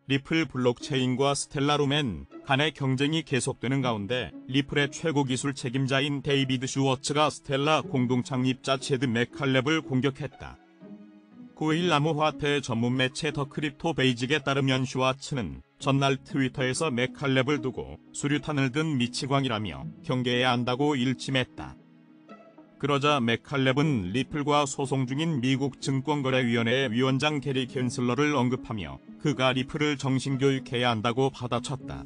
리플 블록체인과 스텔라룸엔 간의 경쟁이 계속되는 가운데 리플의 최고 기술 책임자인 데이비드 슈워츠가 스텔라 공동 창립자 제드 맥칼렙을 공격했다. 9일 암호화폐 전문 매체 더 크립토 베이직에 따르면 슈와츠는 전날 트위터에서 맥칼렙을 두고 수류탄을 든 미치광이라며 경계해야 한다고 일침했다. 그러자 맥칼렙은 리플과 소송 중인 미국 증권거래위원회의 위원장 게리 캔슬러를 언급하며 그가 리플을 정신교육해야 한다고 받아쳤다.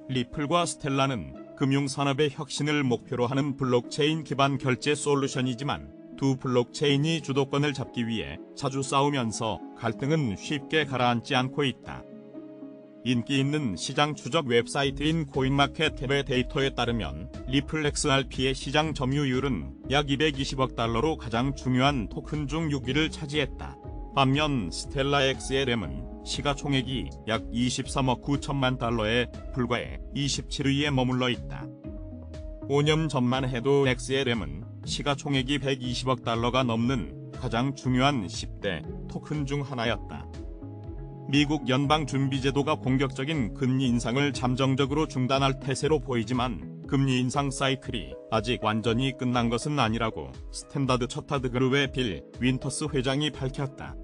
리플과 스텔라는 금융산업의 혁신을 목표로 하는 블록체인 기반 결제 솔루션이지만 두 블록체인이 주도권을 잡기 위해 자주 싸우면서 갈등은 쉽게 가라앉지 않고 있다. 인기 있는 시장 추적 웹사이트인 코인마켓캡의 데이터에 따르면 리플 XRP의 시장 점유율은 약 220억 달러로 가장 중요한 토큰 중 6위를 차지했다. 반면 스텔라 XLM은 시가총액이 약 23억 9천만 달러에 불과해 27위에 머물러 있다. 5년 전만 해도 XLM은 시가총액이 120억 달러가 넘는 가장 중요한 10대 토큰 중 하나였다. 미국 연방준비제도가 공격적인 금리 인상을 잠정적으로 중단할 태세로 보이지만 금리 인상 사이클이 아직 완전히 끝난 것은 아니라고 스탠다드 차타드 그룹의 빌 윈터스 회장이 밝혔다.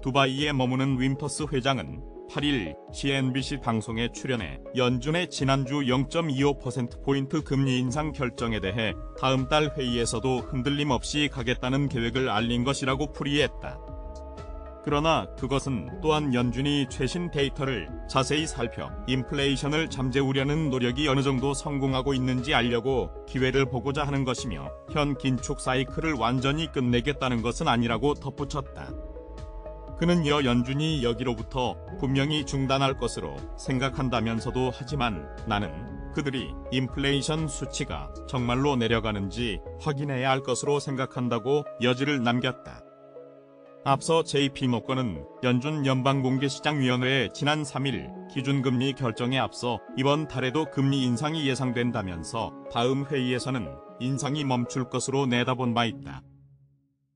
두바이에 머무는 윈터스 회장은 8일 CNBC 방송에 출연해 연준의 지난주 0.25%포인트 금리 인상 결정에 대해 다음 달 회의에서도 흔들림 없이 가겠다는 계획을 알린 것이라고 풀이했다. 그러나 그것은 또한 연준이 최신 데이터를 자세히 살펴 인플레이션을 잠재우려는 노력이 어느 정도 성공하고 있는지 알려고 기회를 보고자 하는 것이며 현 긴축 사이클을 완전히 끝내겠다는 것은 아니라고 덧붙였다. 그는 이어 연준이 여기로부터 분명히 중단할 것으로 생각한다면서도 하지만 나는 그들이 인플레이션 수치가 정말로 내려가는지 확인해야 할 것으로 생각한다고 여지를 남겼다. 앞서 JP모건은 연준 연방공개시장위원회의 지난 3일 기준금리 결정에 앞서 이번 달에도 금리 인상이 예상된다면서 다음 회의에서는 인상이 멈출 것으로 내다본 바 있다.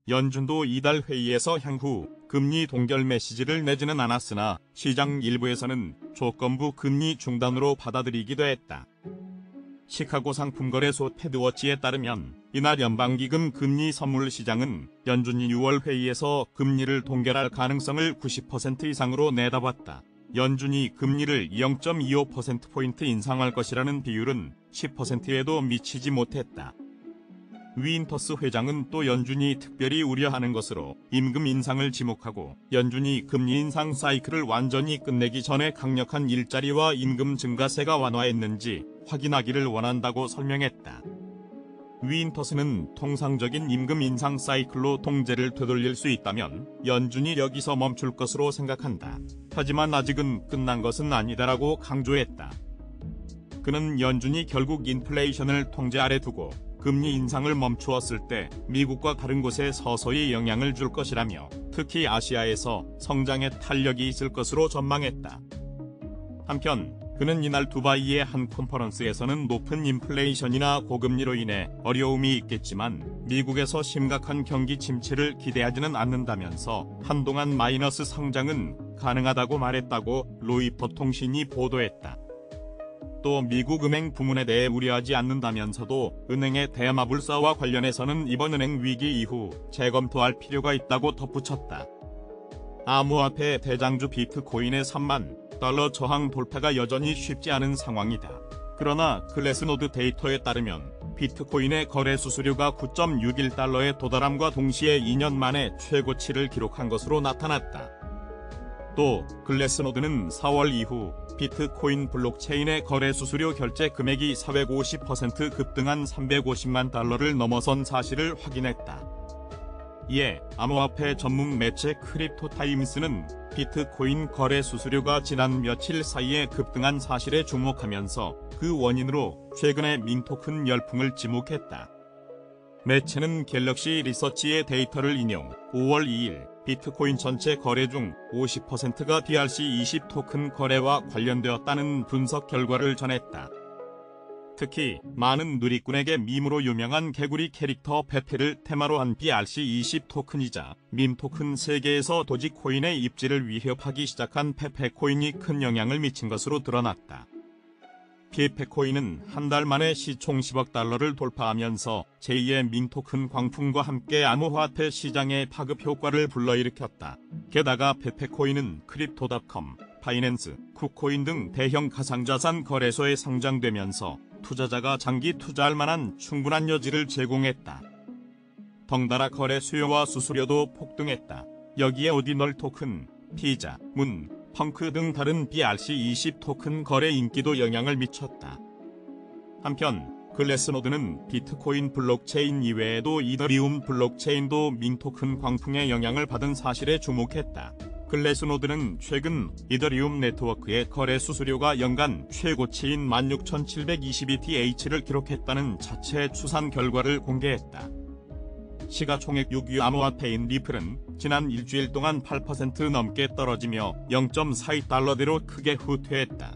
연준도 이달 회의에서 향후 금리 동결 메시지를 내지는 않았으나 시장 일부에서는 조건부 금리 중단으로 받아들이기도 했다. 시카고 상품거래소 테드워치에 따르면 이날 연방기금 금리 선물 시장은 연준이 6월 회의에서 금리를 동결할 가능성을 90% 이상으로 내다봤다. 연준이 금리를 0.25%포인트 인상할 것이라는 비율은 10%에도 미치지 못했다. 윈터스 회장은 또 연준이 특별히 우려하는 것으로 임금 인상을 지목하고 연준이 금리 인상 사이클을 완전히 끝내기 전에 강력한 일자리와 임금 증가세가 완화했는지 확인하기를 원한다고 설명했다. 윈터스는 통상적인 임금 인상 사이클로 통제를 되돌릴 수 있다면 연준이 여기서 멈출 것으로 생각한다. 하지만 아직은 끝난 것은 아니다라고 강조했다. 그는 연준이 결국 인플레이션을 통제 아래 두고 금리 인상을 멈추었을 때 미국과 다른 곳에 서서히 영향을 줄 것이라며 특히 아시아에서 성장에 탄력이 있을 것으로 전망했다. 한편 그는 이날 두바이의 한 컨퍼런스에서는 높은 인플레이션이나 고금리로 인해 어려움이 있겠지만 미국에서 심각한 경기 침체를 기대하지는 않는다면서 한동안 마이너스 성장은 가능하다고 말했다고 로이터 통신이 보도했다. 또 미국 은행 부문에 대해 우려하지 않는다면서도 은행의 대마불사와 관련해서는 이번 은행 위기 이후 재검토할 필요가 있다고 덧붙였다. 암호화폐 대장주 비트코인의 3만 달러 저항 돌파가 여전히 쉽지 않은 상황이다. 그러나 글래스노드 데이터에 따르면 비트코인의 거래 수수료가 9.61달러에 도달함과 동시에 2년 만에 최고치를 기록한 것으로 나타났다. 또 글래스노드는 4월 이후 비트코인 블록체인의 거래 수수료 결제 금액이 450% 급등한 350만 달러를 넘어선 사실을 확인했다. 이에 암호화폐 전문 매체 크립토타임스는 비트코인 거래 수수료가 지난 며칠 사이에 급등한 사실에 주목하면서 그 원인으로 최근의 민토큰 열풍을 지목했다. 매체는 갤럭시 리서치의 데이터를 인용 5월 2일 비트코인 전체 거래 중 50%가 BRC20 토큰 거래와 관련되었다는 분석 결과를 전했다. 특히 많은 누리꾼에게 밈으로 유명한 개구리 캐릭터 페페를 테마로 한 BRC20 토큰이자 밈 토큰 세계에서 도지코인의 입지를 위협하기 시작한 페페코인이 큰 영향을 미친 것으로 드러났다. 페페코인은 한 달 만에 시총 10억 달러를 돌파하면서 제2의 밈 토큰 광풍과 함께 암호화폐 시장의 파급 효과를 불러일으켰다. 게다가 페페코인은 크립토닷컴, 바이낸스, 쿠코인 등 대형 가상자산 거래소에 상장되면서 투자자가 장기 투자할 만한 충분한 여지를 제공했다. 덩달아 거래 수요와 수수료도 폭등했다. 여기에 오디널 토큰, 피자, 문, 펑크 등 다른 BRC20 토큰 거래 인기도 영향을 미쳤다. 한편 글래스노드는 비트코인 블록체인 이외에도 이더리움 블록체인도 밈 토큰 광풍의 영향을 받은 사실에 주목했다. 글래스노드는 최근 이더리움 네트워크의 거래 수수료가 연간 최고치인 16,722TH를 기록했다는 자체 추산 결과를 공개했다. 시가총액 6위 암호화폐인 리플은 지난 일주일 동안 8% 넘게 떨어지며 0.42달러대로 크게 후퇴했다.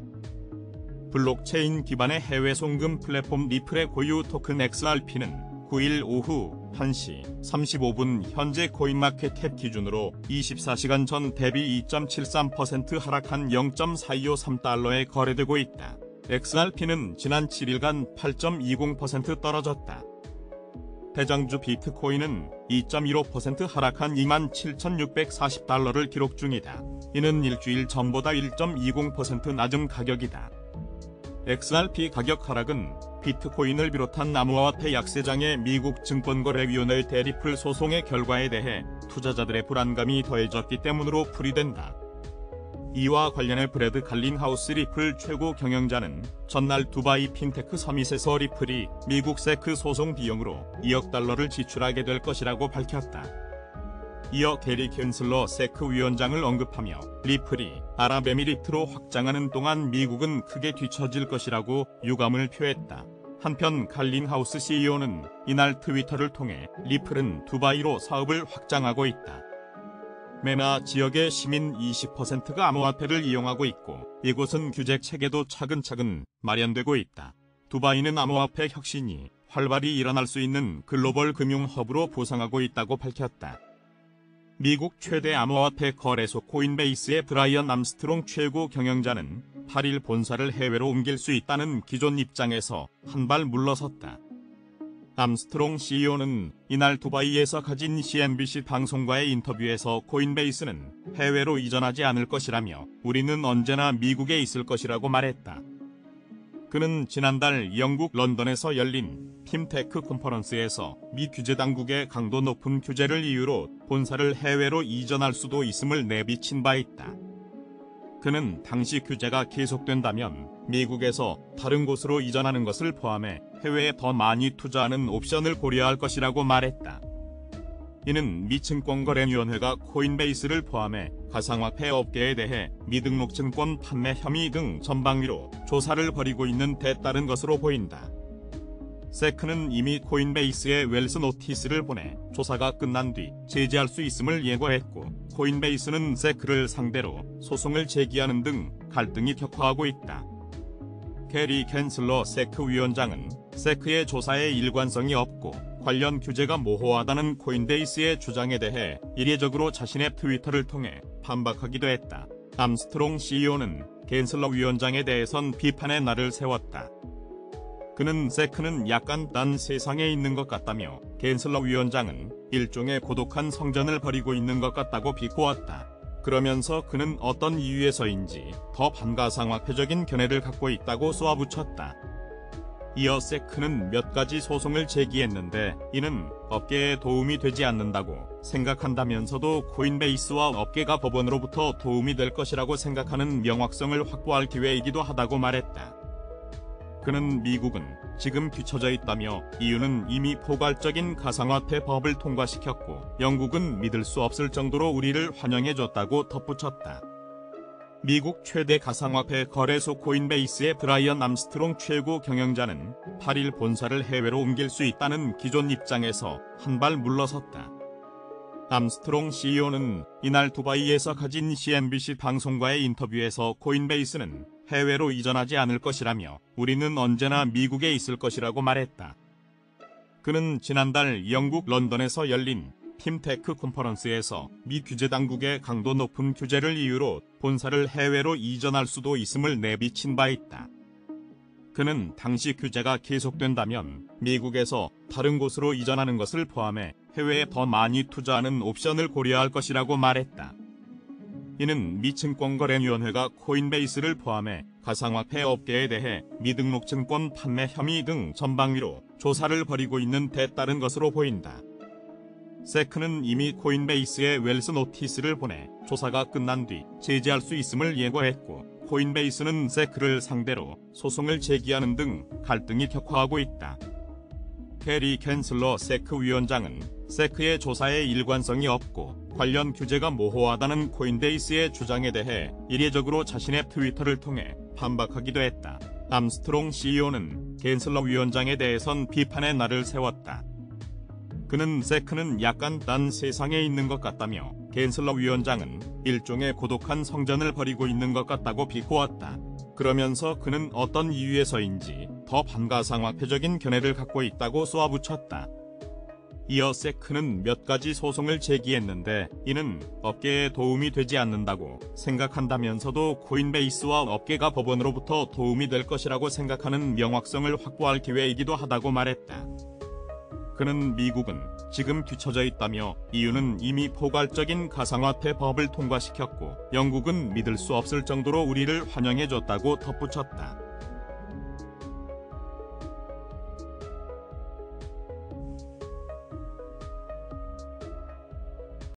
블록체인 기반의 해외 송금 플랫폼 리플의 고유 토큰 XRP는 9일 오후 1시 35분 현재 코인마켓캡 기준으로 24시간 전 대비 2.73% 하락한 0.4253달러에 거래되고 있다. XRP는 지난 7일간 8.20% 떨어졌다. 대장주 비트코인은 2.15% 하락한 27,640달러를 기록 중이다. 이는 일주일 전보다 1.20% 낮은 가격이다. XRP 가격 하락은 비트코인을 비롯한 암호화폐 약세장의 미국 증권거래위원회 대리플 소송의 결과에 대해 투자자들의 불안감이 더해졌기 때문으로 풀이된다. 이와 관련해 브래드 갈린하우스 리플 최고 경영자는 전날 두바이 핀테크 서밋에서 리플이 미국 세크 소송 비용으로 2억 달러를 지출하게 될 것이라고 밝혔다. 이어 게리 캔슬러 세크 위원장을 언급하며 리플이 아랍에미리트로 확장하는 동안 미국은 크게 뒤처질 것이라고 유감을 표했다. 한편 갈린하우스 CEO는 이날 트위터를 통해 리플은 두바이로 사업을 확장하고 있다. 메나 지역의 시민 20%가 암호화폐를 이용하고 있고 이곳은 규제 체계도 차근차근 마련되고 있다. 두바이는 암호화폐 혁신이 활발히 일어날 수 있는 글로벌 금융 허브로 부상하고 있다고 밝혔다. 미국 최대 암호화폐 거래소 코인베이스의 브라이언 암스트롱 최고 경영자는 8일 본사를 해외로 옮길 수 있다는 기존 입장에서 한 발 물러섰다. 암스트롱 CEO는 이날 두바이에서 가진 CNBC 방송과의 인터뷰에서 코인베이스는 해외로 이전하지 않을 것이라며 우리는 언제나 미국에 있을 것이라고 말했다. 그는 지난달 영국 런던에서 열린 핀테크 컨퍼런스에서 미 규제 당국의 강도 높은 규제를 이유로 본사를 해외로 이전할 수도 있음을 내비친 바 있다. 그는 당시 규제가 계속된다면 미국에서 다른 곳으로 이전하는 것을 포함해 해외에 더 많이 투자하는 옵션을 고려할 것이라고 말했다. 이는 미 증권거래위원회가 코인베이스를 포함해 가상화폐 업계에 대해 미등록 증권 판매 혐의 등 전방위로 조사를 벌이고 있는 데 따른 것으로 보인다. 세크는 이미 코인베이스에 웰스 노티스를 보내 조사가 끝난 뒤 제재할 수 있음을 예고했고 코인베이스는 세크를 상대로 소송을 제기하는 등 갈등이 격화하고 있다. 게리 캔슬러 세크 위원장은 세크의 조사에 일관성이 없고 관련 규제가 모호하다는 코인베이스의 주장에 대해 이례적으로 자신의 트위터를 통해 반박하기도 했다. 암스트롱 CEO는 캔슬러 위원장에 대해선 비판의 날을 세웠다. 그는 세크는 약간 딴 세상에 있는 것 같다며 캔슬러 위원장은 일종의 고독한 성전을 벌이고 있는 것 같다고 비꼬았다. 그러면서 그는 어떤 이유에서인지 더 반가상화폐적인 견해를 갖고 있다고 쏘아붙였다. 이어 세크는 몇 가지 소송을 제기했는데 이는 업계에 도움이 되지 않는다고 생각한다면서도 코인베이스와 업계가 법원으로부터 도움이 될 것이라고 생각하는 명확성을 확보할 기회이기도 하다고 말했다. 그는 미국은 지금 뒤처져 있다며 이유는 이미 포괄적인 가상화폐 법을 통과시켰고 영국은 믿을 수 없을 정도로 우리를 환영해줬다고 덧붙였다. 미국 최대 가상화폐 거래소 코인베이스의 브라이언 암스트롱 최고 경영자는 8일 본사를 해외로 옮길 수 있다는 기존 입장에서 한 발 물러섰다. 암스트롱 CEO는 이날 두바이에서 가진 CNBC 방송과의 인터뷰에서 코인베이스는 해외로 이전하지 않을 것이라며 우리는 언제나 미국에 있을 것이라고 말했다. 그는 지난달 영국 런던에서 열린 핀테크 컨퍼런스에서 미 규제 당국의 강도 높은 규제를 이유로 본사를 해외로 이전할 수도 있음을 내비친 바 있다. 그는 당시 규제가 계속된다면 미국에서 다른 곳으로 이전하는 것을 포함해 해외에 더 많이 투자하는 옵션을 고려할 것이라고 말했다. 이는 미 증권거래위원회가 코인베이스를 포함해 가상화폐 업계에 대해 미등록 증권 판매 혐의 등 전방위로 조사를 벌이고 있는 데 따른 것으로 보인다. 세크는 이미 코인베이스에 웰스 노티스를 보내 조사가 끝난 뒤 제재할 수 있음을 예고했고, 코인베이스는 세크를 상대로 소송을 제기하는 등 갈등이 격화하고 있다. 게리 갠슬러 세크 위원장은 세크의 조사에 일관성이 없고 관련 규제가 모호하다는 코인베이스의 주장에 대해 이례적으로 자신의 트위터를 통해 반박하기도 했다. 암스트롱 CEO는 갠슬러 위원장에 대해선 비판의 날을 세웠다. 그는 세크는 약간 딴 세상에 있는 것 같다며 갠슬러 위원장은 일종의 고독한 성전을 벌이고 있는 것 같다고 비꼬았다. 그러면서 그는 어떤 이유에서인지 더 반가상화폐적인 견해를 갖고 있다고 쏘아붙였다. 이어 세크는 몇 가지 소송을 제기했는데 이는 업계에 도움이 되지 않는다고 생각한다면서도 코인베이스와 업계가 법원으로부터 도움이 될 것이라고 생각하는 명확성을 확보할 기회이기도 하다고 말했다. 그는 미국은 지금 뒤처져 있다며 이유는 이미 포괄적인 가상화폐 법을 통과시켰고 영국은 믿을 수 없을 정도로 우리를 환영해줬다고 덧붙였다.